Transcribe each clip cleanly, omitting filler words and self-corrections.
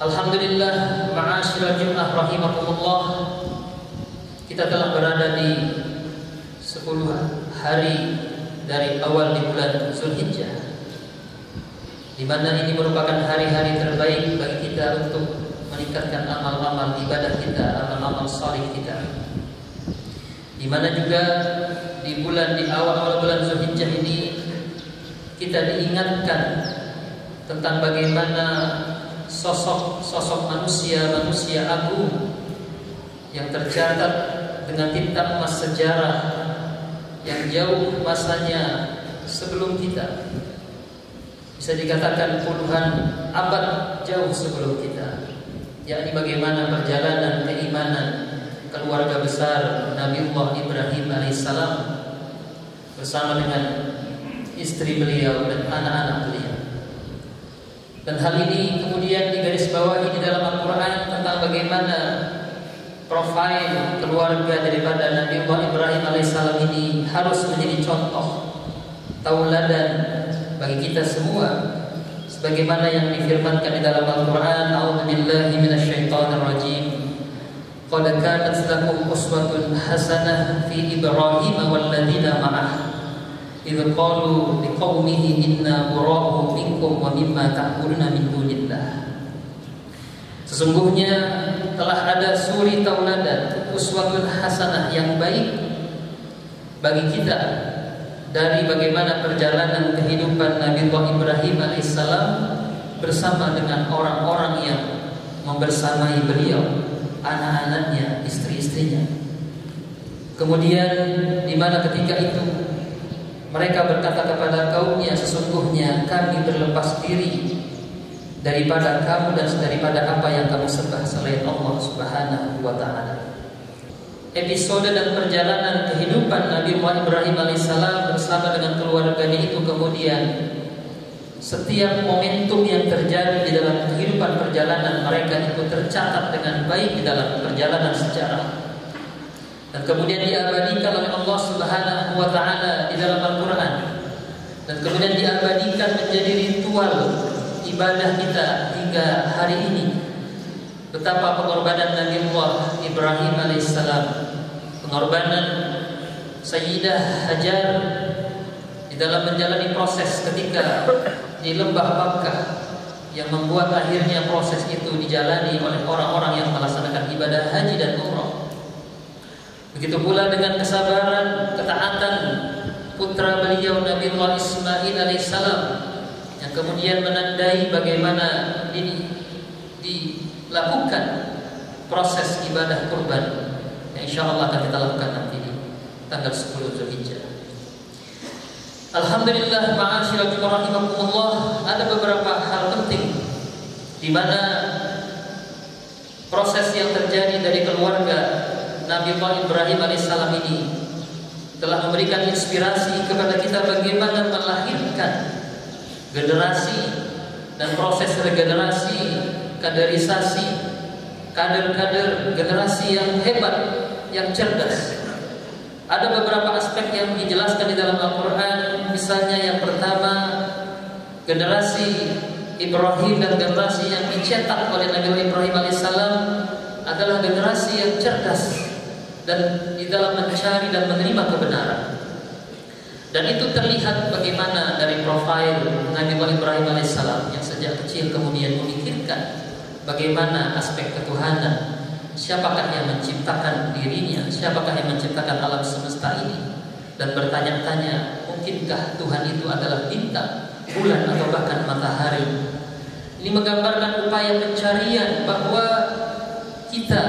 Alhamdulillah, ma'asyiral jum'ah rahimakumullah. Kita telah berada di 10 hari dari awal di bulan Zulhijjah, di mana ini merupakan hari-hari terbaik bagi kita untuk meningkatkan amal-amal ibadah kita, amal-amal salih kita. Di mana juga di awal bulan Zulhijjah ini kita diingatkan tentang bagaimana sosok manusia agung yang tercatat dengan tinta emas sejarah yang jauh masanya sebelum kita, bisa dikatakan puluhan abad jauh sebelum kita, yakni bagaimana perjalanan keimanan keluarga besar Nabiullah Ibrahim alaihissalam bersama dengan istri beliau dan anak-anak beliau. Dan hal ini kemudian digarisbawahi di dalam Al-Quran tentang bagaimana profil keluarga daripada Nabiullah Ibrahim alaihissalam ini harus menjadi contoh tauladan bagi kita semua, sebagaimana yang difirmankan di dalam Al-Quran, A'udzubillahi minasyaitonirrajim. Qad kanat lakum uswatun hasanah fi Ibrahim walladzina ma'ah idh qalu liqaumihi inna bura'u minkum wa mimma ta'buduna min dunillah. Sesungguhnya telah ada suri tauladan, uswatun hasanah yang baik bagi kita dari bagaimana perjalanan kehidupan Nabiullah Ibrahim alaihissalam bersama dengan orang-orang yang membersamai beliau, anak-anaknya, istri-istrinya. Kemudian di mana ketika itu mereka berkata kepada kaumnya, sesungguhnya kami berlepas diri daripada kamu dan daripada apa yang kamu sembah selain Allah Subhanahu wa ta'ala. Episode dan perjalanan kehidupan Nabi Ibrahim alaihissalam bersama dengan keluarganya itu, kemudian setiap momentum yang terjadi di dalam kehidupan perjalanan mereka itu tercatat dengan baik di dalam perjalanan sejarah, dan kemudian diabadikan oleh Allah Subhanahu wa ta'ala di dalam Al-Quran, dan kemudian diabadikan menjadi ritual ibadah kita hingga hari ini. Betapa pengorbanan Nabiullah Ibrahim alaihissalam, pengorbanan Sayyidah Hajar di dalam menjalani proses ketika di lembah Makkah, yang membuat akhirnya proses itu dijalani oleh orang-orang yang melaksanakan ibadah haji dan umrah. Begitu pula dengan kesabaran, ketaatan putra beliau Nabiullah Ismail alaihissalam, yang kemudian menandai bagaimana ini dilakukan proses ibadah kurban yang insyaallah akan kita lakukan nanti di tanggal 10 Zulhijjah. Alhamdulillah, ma'asyiral rahimakumullah, ada beberapa hal penting di mana proses yang terjadi dari keluarga Nabiullah Ibrahim alaihissalam ini telah memberikan inspirasi kepada kita bagaimana melahirkan generasi dan proses regenerasi, kaderisasi, kader-kader generasi yang hebat, yang cerdas. Ada beberapa aspek yang dijelaskan di dalam Al-Quran. Misalnya yang pertama, generasi Ibrahim dan generasi yang dicetak oleh Nabi Ibrahim alaihissalam adalah generasi yang cerdas dan di dalam mencari dan menerima kebenaran. Dan itu terlihat bagaimana dari profil Nabi Ibrahim alaihissalam yang sejak kecil kemudian memikirkan bagaimana aspek ketuhanan, siapakah yang menciptakan dirinya, siapakah yang menciptakan alam semesta ini, dan bertanya-tanya, mungkinkah Tuhan itu adalah bintang, bulan, atau bahkan matahari. Ini menggambarkan upaya pencarian bahwa kita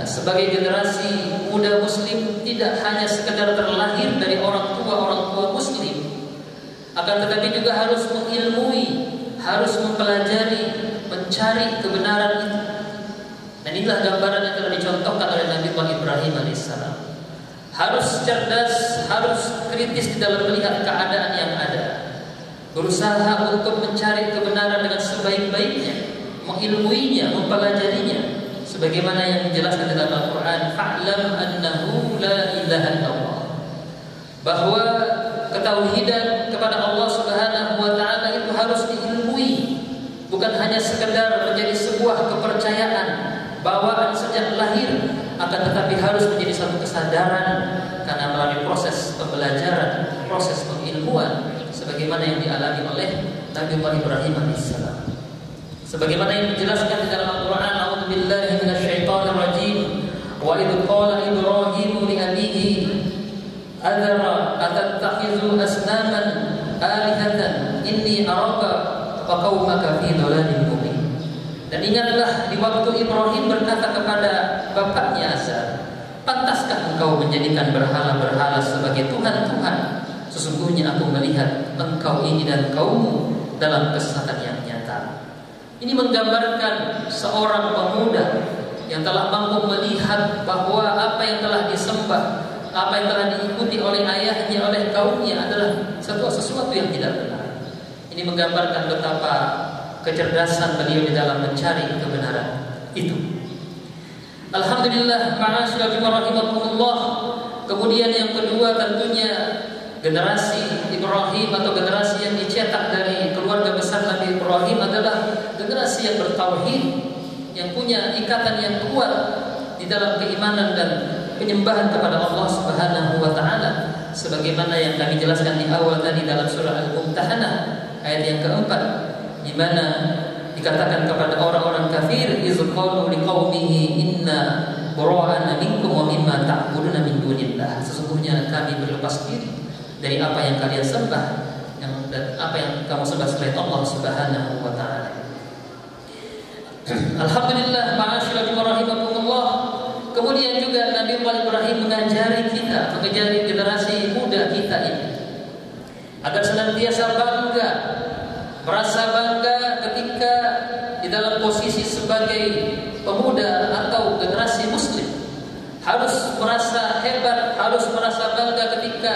sebagai generasi muda muslim tidak hanya sekedar terlahir dari orang tua muslim, akan tetapi juga harus mengilmui, harus mempelajari, mencari kebenaran itu. Dan inilah gambaran yang telah dicontohkan oleh Nabi Ibrahim alaihissalam. Harus cerdas, harus kritis di dalam melihat keadaan yang ada, berusaha untuk mencari kebenaran dengan sebaik-baiknya, mengilmuinya, mempelajarinya, sebagaimana yang dijelaskan dalam Al-Quran, fa'lam annahu la ilaha illallah, bahwa ketauhidan kepada Allah Subhanahu wa ta'ala itu harus diilmui, bukan hanya sekedar menjadi sebuah kepercayaan bawaan sejak lahir, akan tetapi harus menjadi satu kesadaran karena melalui proses pembelajaran, proses pengilmuan, sebagaimana yang dialami oleh Nabi Ibrahim alaihissalam. Sebagaimana yang dijelaskan di dalam Al-Quran, A'udzubillahi minasyaitonirrajim. Wa idh qala Ibrahim li abihi Azara atattakhidhu asnaman alihatan inni araka wa qaumaka fi dhalalin mubin. Dan ingatlah di waktu Ibrahim berkata kepada bapaknya Azar, pantaskah engkau menjadikan berhala-berhala sebagai Tuhan-Tuhan? Sesungguhnya aku melihat engkau ini dan kaummu dalam kesesatan yang nyata. Ini menggambarkan seorang pemuda yang telah mampu melihat bahwa apa yang telah disembah, apa yang telah diikuti oleh ayahnya, oleh kaumnya adalah sesuatu yang tidak benar. Ini menggambarkan betapa kecerdasan beliau di dalam mencari kebenaran itu. Alhamdulillah, ma'asyiral rahimakumullah. Kemudian yang kedua tentunya generasi Ibrahim atau generasi yang dicetak dari keluarga besar Nabi Ibrahim adalah generasi yang bertauhid, yang punya ikatan yang kuat di dalam keimanan dan penyembahan kepada Allah Subhanahu wa taala, sebagaimana yang kami jelaskan di awal tadi dalam surah Al-Mumtahanah ayat yang keempat, di mana dikatakan kepada orang-orang kafir, iz qalu liqaumihi inna bura'ana minkum wa mimma ta'buduna min dunillah. Sesungguhnya kami berlepas diri dari apa yang kalian sembah dan apa yang kamu sembah selain Allah Subhanahu wa taala. Alhamdulillah, ma'asyiral rahimakumullah. Kemudian juga Nabi Ibrahim mengajari kita, mengajari generasi muda kita ini agar senantiasa bangga, merasa bangga ketika di dalam posisi sebagai pemuda atau generasi muslim. Harus merasa hebat, harus merasa bangga ketika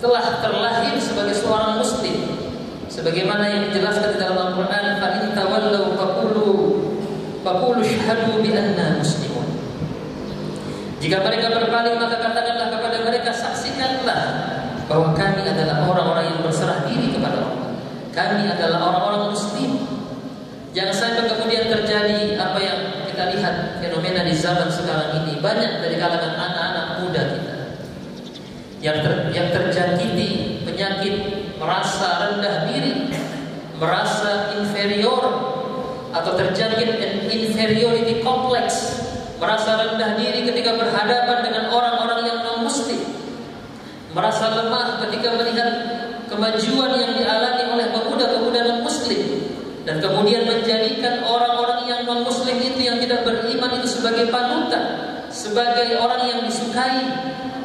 telah terlahir sebagai seorang muslim. Sebagaimana yang dijelaskan di dalam Al-Quran, fa in tawallaw faqulu syahadu bi anna muslimun. Jika mereka berpaling, maka katakanlah kepada mereka, saksikanlah bahwa kami adalah orang-orang yang berserah diri kepada Allah. Kami adalah orang-orang muslim. Jangan sampai kemudian terjadi apa yang kita lihat fenomena di zaman sekarang ini. Banyak dari kalangan anak-anak muda kita yang terjangkiti penyakit merasa rendah diri, merasa inferior, atau terjangkit inferiority complex, merasa rendah diri ketika berhadapan dengan orang-orang yang non-muslim, merasa lemah ketika melihat kemajuan yang dialami oleh pemuda-pemuda non-muslim, dan kemudian menjadikan orang-orang yang non-muslim itu yang tidak beriman itu sebagai panutan, sebagai orang yang disukai,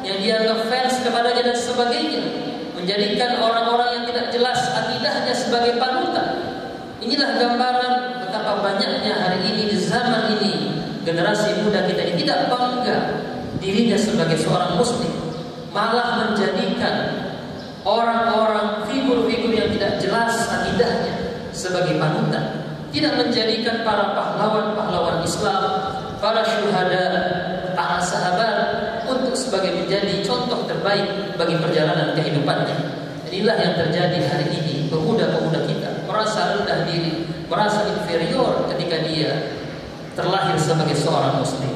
yang dianggap fans kepadanya dan sebagainya, menjadikan orang-orang yang tidak jelas akidahnya sebagai panutan. Inilah gambaran betapa banyaknya hari ini di zaman ini generasi muda kita ini tidak bangga dirinya sebagai seorang muslim, malah menjadikan orang-orang figur-figur yang tidak jelas akidahnya sebagai panutan, tidak menjadikan para pahlawan-pahlawan Islam, para syuhada, para sahabat untuk sebagai menjadi contoh terbaik bagi perjalanan kehidupannya. Inilah yang terjadi hari ini. Pemuda-pemuda kita merasa rendah diri, merasa inferior ketika dia terlahir sebagai seorang muslim.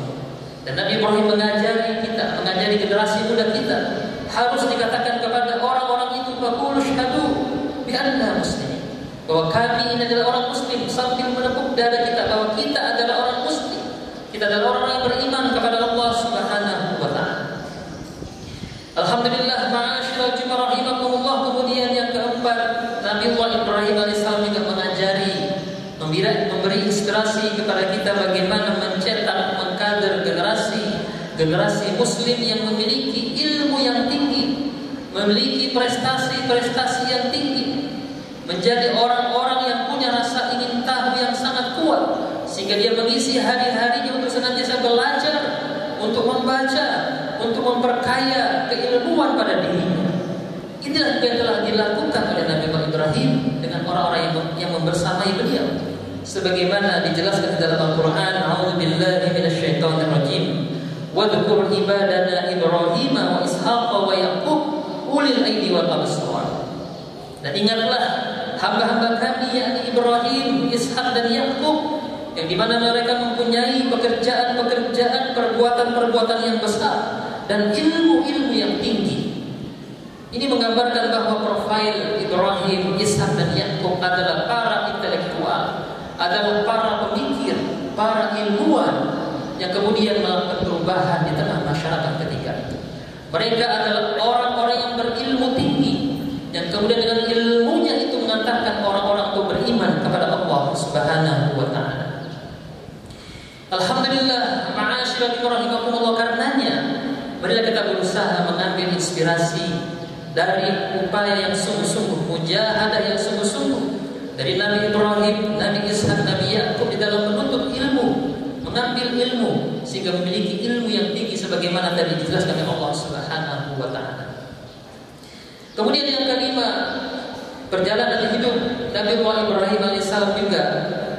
Dan Nabi Ibrahim mengajari kita, mengajari generasi muda kita, harus dikatakan kepada orang-orang itu, faqulu syahadu bi anna muslimin, bahwa kami ini adalah orang muslim, sambil menepuk dada kita bahwa kita adalah orang muslim, kita adalah orang yang beriman kepada Allah Subhanahu wa taala. Alhamdulillah, ma'asyiral rahimakumullah. Kemudian yang keempat, Nabi Ibrahim alaihissalam juga mengajari, memberi inspirasi kepada kita bagaimana mencetak, mengkader generasi muslim yang memiliki ilmu yang tinggi, memiliki prestasi-prestasi yang tinggi, menjadi orang-orang yang punya rasa ingin tahu yang sangat kuat, sehingga dia mengisi hari-harinya untuk senantiasa belajar, untuk membaca, untuk memperkaya keilmuan pada dirinya. Inilah yang telah dilakukan oleh Nabi Ibrahim dengan orang-orang yang membersamai beliau, sebagaimana dijelaskan di dalam Al-Quran, A'udzubillahi minasyaitonirrajim, wadhkur ibadana Ibrahim wa Ishaq wa Yaqub ulil aidi wal absar. Dan ingatlah hamba-hamba kami yakni Ibrahim, Ishak dan Yakub, yang dimana mereka mempunyai pekerjaan-pekerjaan, perbuatan-perbuatan yang besar dan ilmu-ilmu yang tinggi. Ini menggambarkan bahwa profil Ibrahim, Ishak dan Yakub adalah para intelektual, adalah para pemikir, para ilmuwan yang kemudian melakukan perubahan di tengah masyarakat ketika itu. Mereka adalah orang-orang yang berilmu tinggi, yang kemudian dengan ilmunya itu mengantarkan orang-orang untuk beriman kepada Allah Subhanahu wa taala. Alhamdulillah, ma'asyiral rahimakumullah, karenanya marilah kita berusaha mengambil inspirasi dari upaya yang sungguh-sungguh, mujahadah yang sungguh-sungguh dari Nabi Ibrahim, Nabi Ishak, Nabi Yakub di dalam menuntut ilmu, mengambil ilmu sehingga memiliki ilmu yang tinggi sebagaimana tadi dijelaskan oleh Allah Subhanahu wa taala. Kemudian yang kelima, perjalanan hidup Nabi Ibrahim alaihissalam juga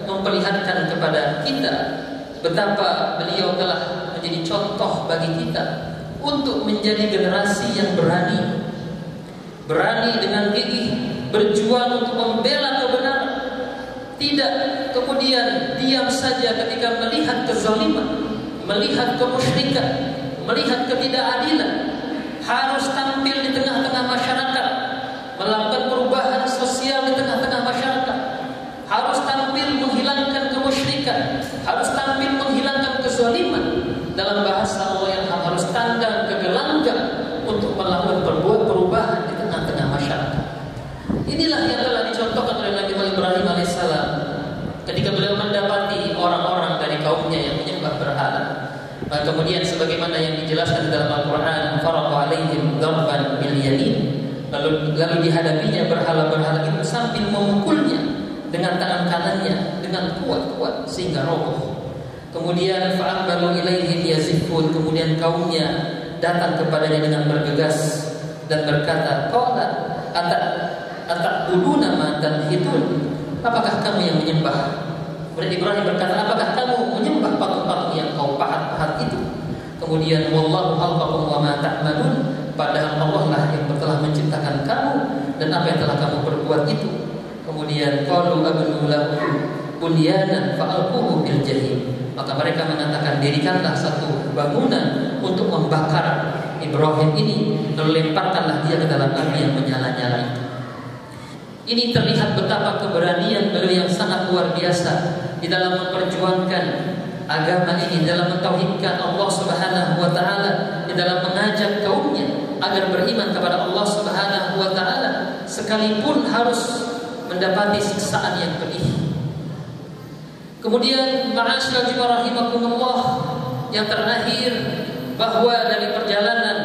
memperlihatkan kepada kita betapa beliau telah menjadi contoh bagi kita untuk menjadi generasi yang berani dengan gigih berjuang untuk membela kebenaran, tidak kemudian diam saja ketika melihat kezaliman, melihat kemusyrikan, melihat ketidakadilan. Harus tampil di tengah-tengah masyarakat, melakukan perubahan sosial di tengah-tengah masyarakat. Harus tampil menghilangkan kemusyrikan, harus tampil menghilangkan kezaliman. Dalam bahasa Allah yang harus tanggal ke gelanggang untuk melakukan perubahan di tengah-tengah masyarakat. Inilah yang telah dicontohkan oleh Nabi Ibrahim alaihissalam ketika beliau mendapati orang-orang dari kaumnya yang menyembah berhala. Kemudian sebagaimana yang dijelaskan dalam Al-Quran, farada alaihim darban bil yamin, lalu dihadapinya berhala-berhala itu sambil memukulnya dengan tangan kanannya dengan kuat-kuat sehingga roboh. Kemudian fa'aqbalu ilaihim yazifun, kemudian kaumnya datang kepadanya dengan bergegas dan berkata, qala ata'buduna ma tanhitun, apakah kamu yang menyembah? Kemudian Ibrahim berkata, apakah kamu menyembah patung-patung yang kau pahat-pahat itu? Kemudian wallahu khalaqakum wa ma ta'malun, padahal Allah lah yang telah menciptakan kamu dan apa yang telah kamu perbuat itu. Kemudian qalu abnu lahu bunyanan fa'alquhu bil jahim, maka mereka mengatakan, dirikanlah satu bangunan untuk membakar Ibrahim ini, lalu lemparkanlah dia ke dalam api yang menyala-nyala itu. Ini terlihat betapa keberanian beliau yang sangat luar biasa di dalam memperjuangkan agama ini, dalam mentauhidkan Allah Subhanahu wa taala, di dalam mengajak kaumnya agar beriman kepada Allah Subhanahu wa taala sekalipun harus mendapati siksaan yang pedih. Kemudian ma'asyiral rahimakumullah, yang terakhir bahwa dari perjalanan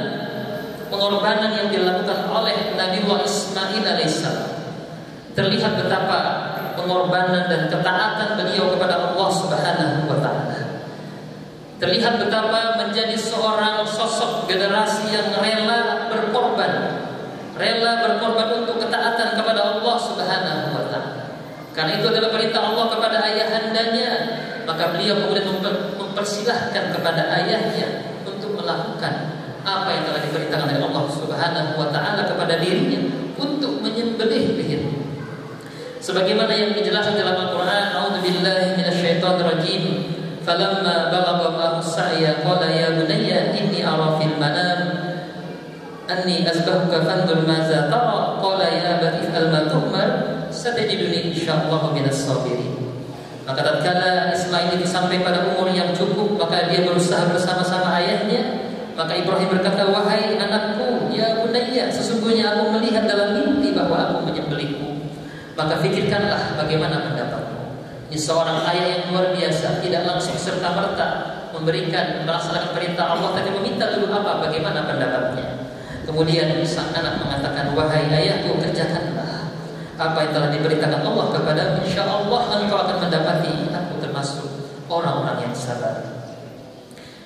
pengorbanan yang dilakukan oleh Nabi Ismail alaihissalam terlihat betapa pengorbanan dan ketaatan beliau kepada Allah Subhanahu wa taala. Terlihat betapa menjadi seorang sosok generasi yang rela berkorban untuk ketaatan kepada Allah Subhanahu wa taala. Karena itu adalah perintah Allah kepada ayahandanya, maka beliau kemudian mempersilahkan kepada ayahnya untuk melakukan apa yang telah diperintahkan oleh Allah Subhanahu wa taala kepada dirinya untuk menyembelih leher. Sebagaimana yang dijelaskan dalam Al-Quran, a'udzubillahi minasyaitonir rajim, falamma balagha ma'ahu as-sa'ya qala ya bunayya inni ara fil manam anni azbahuka fanzur madza tara qala ya abati if'al ma tu'mar satajiduni insyaallah minas sabirin. Maka tatkala Ismail itu sampai pada umur yang cukup, maka dia berusaha bersama-sama ayahnya. Maka Ibrahim berkata, wahai anakku, ya bunayya, sesungguhnya aku melihat dalam mimpi bahwa aku menyembelihmu. Maka fikirkanlah bagaimana pendapatmu. Ini seorang ayah yang luar biasa, tidak langsung serta-merta melaksanakan perintah Allah, tapi meminta dulu bagaimana pendapatnya. Kemudian sang anak mengatakan, wahai ayahku, kerjakanlah apa yang telah diberitakan Allah kepada, insya Allah engkau akan mendapati aku termasuk orang-orang yang sabar.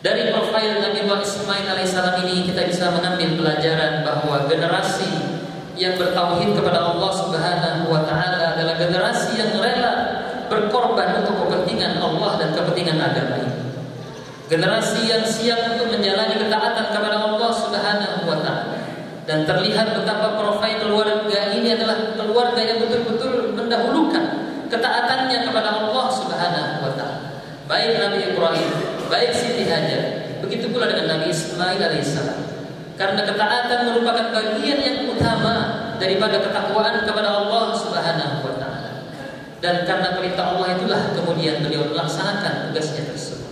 Dari profil Nabi Ismail alaihissalam ini kita bisa mengambil pelajaran bahwa generasi yang bertauhid kepada Allah Subhanahu wa taala adalah generasi yang rela berkorban untuk kepentingan Allah dan kepentingan agama ini. Generasi yang siap untuk menjalani ketaatan kepada Allah Subhanahu wa taala. Dan terlihat betapa profil keluarga ini adalah keluarga yang betul-betul mendahulukan ketaatannya kepada Allah Subhanahu wa taala. Baik Nabi Ibrahim, baik Siti Hajar, begitu pula dengan Nabi Ismail alaihissalam. Karena ketaatan merupakan bagian yang utama daripada ketakwaan kepada Allah Subhanahu wa taala. Dan karena perintah Allah itulah kemudian beliau melaksanakan tugasnya tersebut.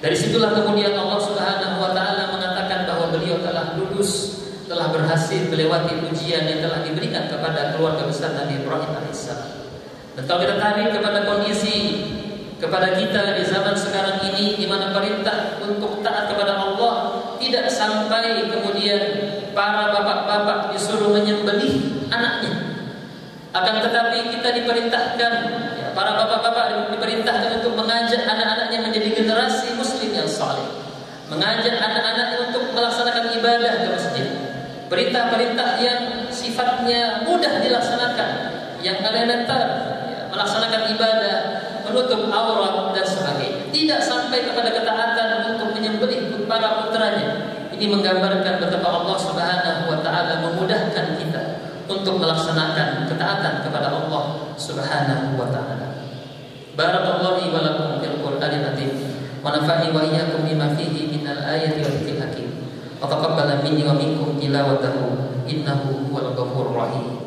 Dari situlah kemudian Allah Subhanahu wa taala mengatakan bahwa beliau telah lulus, telah berhasil melewati ujian yang telah diberikan kepada keluarga besar Nabi Ibrahim alaihissalam. Dan kalau kita tarik kepada kondisi kepada kita di zaman sekarang ini, di mana perintah untuk taat kepada Allah tidak sampai kemudian para bapak-bapak disuruh menyembelih anaknya. Akan tetapi kita diperintahkan, ya, para bapak-bapak diperintahkan untuk mengajak anak-anaknya menjadi generasi muslim yang saleh, mengajak anak-anaknya untuk melaksanakan ibadah ke masjid. Perintah-perintah yang sifatnya mudah dilaksanakan, yang elementar, ya, melaksanakan ibadah, menutup aurat dan sebagainya. Tidak sampai kepada ketaatan untuk menyembelih para putranya. Ini menggambarkan betapa Allah Subhanahu wa taala memudahkan kita untuk melaksanakan ketaatan kepada Allah Subhanahu wa taala. Barakallahu wa lakum fil Qur'anil azim wa nafa'ani wa iyyakum bima fihi minal ayati wa dzikril hakim. Wa taqabbala minni wa minkum tilawatahu innahu huwal ghafurur rahim.